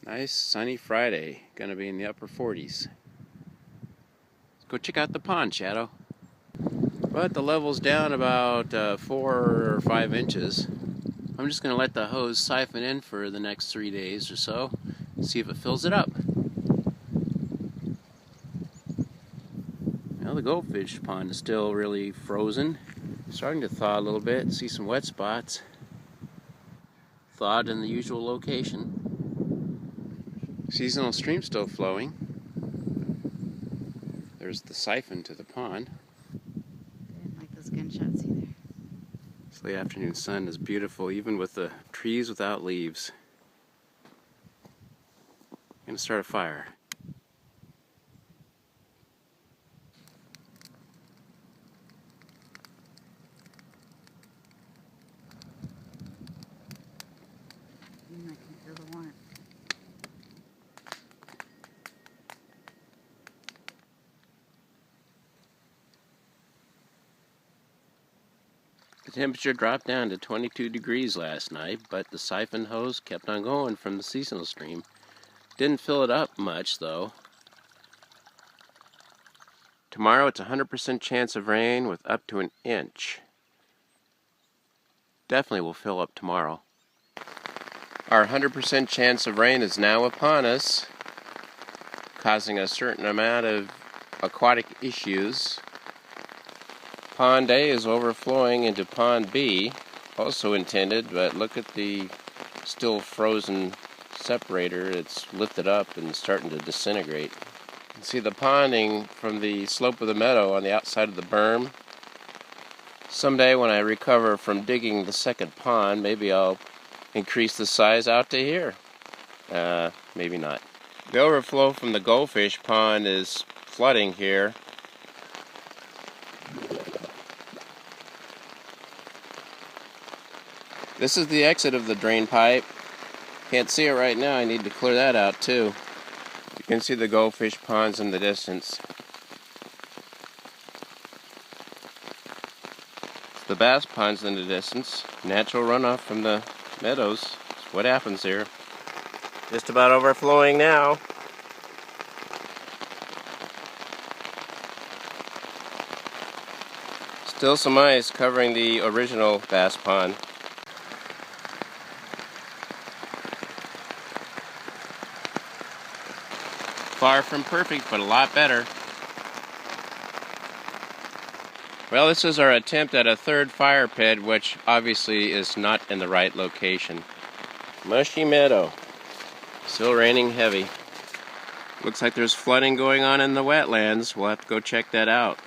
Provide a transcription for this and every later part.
Nice sunny Friday, gonna be in the upper 40s. Let's go check out the pond, Shadow. But the level's down about 4 or 5 inches. I'm just gonna let the hose siphon in for the next 3 days or so, see if it fills it up. Now the goldfish pond is still really frozen. Starting to thaw a little bit, see some wet spots. Thawed in the usual location. Seasonal stream still flowing. There's the siphon to the pond. I didn't like those gunshots either. This late afternoon sun is beautiful, even with the trees without leaves. I'm gonna start a fire. I can feel the warmth. The temperature dropped down to 22 degrees last night, but the siphon hose kept on going from the seasonal stream. Didn't fill it up much, though. Tomorrow it's a 100% chance of rain with up to an inch. Definitely will fill up tomorrow. Our 100% chance of rain is now upon us, causing a certain amount of aquatic issues. Pond A is overflowing into Pond B, also intended, but look at the still frozen separator. It's lifted up and starting to disintegrate. You can see the ponding from the slope of the meadow on the outside of the berm. Someday when I recover from digging the second pond, maybe I'll increase the size out to here. Maybe not. The overflow from the goldfish pond is flooding here. This is the exit of the drain pipe. Can't see it right now, I need to clear that out too. You can see the goldfish ponds in the distance. The bass ponds in the distance. Natural runoff from the meadows. That's what happens here. Just about overflowing now. Still some ice covering the original bass pond. Far from perfect, but a lot better. Well, this is our attempt at a third fire pit, which obviously is not in the right location. Mushy meadow. Still raining heavy. Looks like there's flooding going on in the wetlands. We'll have to go check that out.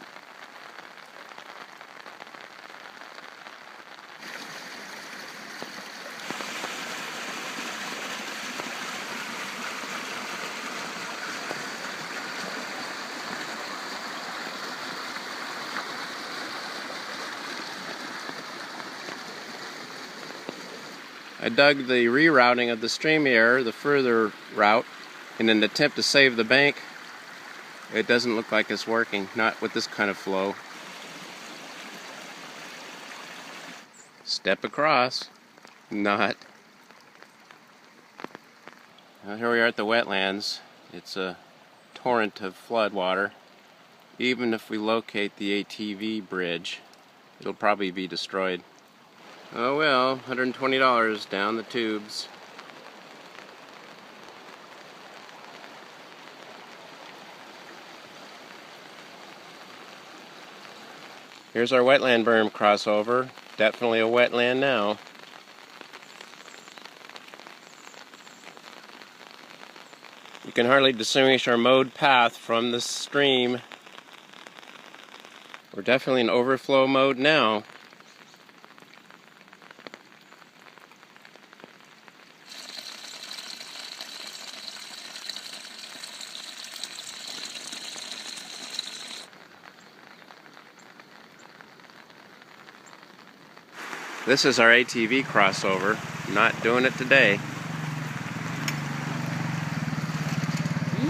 I dug the rerouting of the stream here, the further route, in an attempt to save the bank. It doesn't look like it's working, not with this kind of flow. Step across, not. Now here we are at the wetlands. It's a torrent of flood water. Even if we locate the ATV bridge, it'll probably be destroyed. Oh well, $120 down the tubes. Here's our wetland berm crossover. Definitely a wetland now. You can hardly distinguish our mowed path from the stream. We're definitely in overflow mode now. This is our ATV crossover. Not doing it today.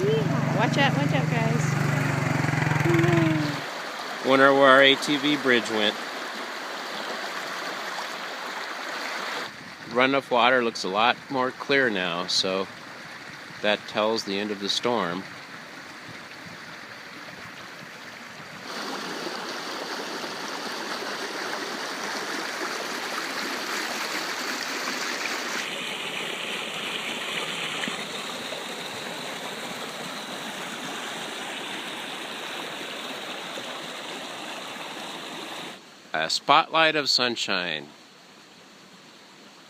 Yeah. Watch out, guys. Wonder where our ATV bridge went. Runoff water looks a lot more clear now, so That tells the end of the storm. A spotlight of sunshine.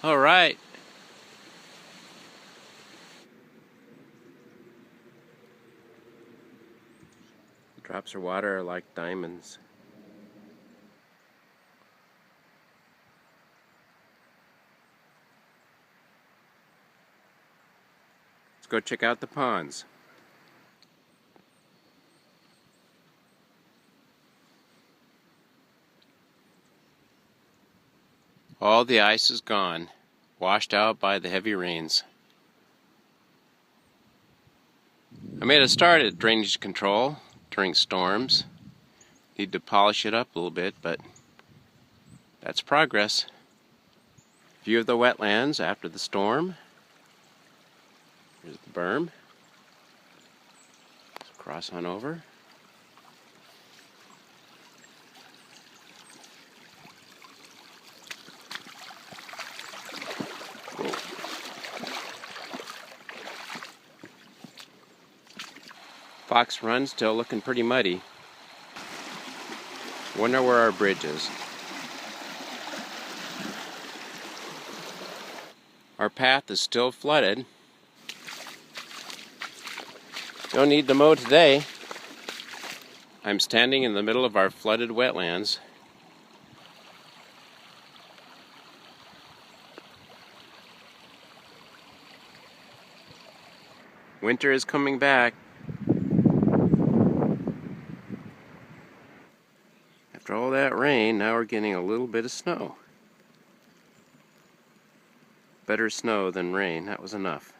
All right. Drops of water are like diamonds. Let's go check out the ponds. All the ice is gone, washed out by the heavy rains. I made a start at drainage control during storms. Need to polish it up a little bit, but that's progress. View of the wetlands after the storm. Here's the berm. Let's cross on over. Fox Run still looking pretty muddy. Wonder where our bridge is. Our path is still flooded. Don't need to mow today. I'm standing in the middle of our flooded wetlands. Winter is coming back. After all that rain, now we're getting a little bit of snow. Better snow than rain, that was enough.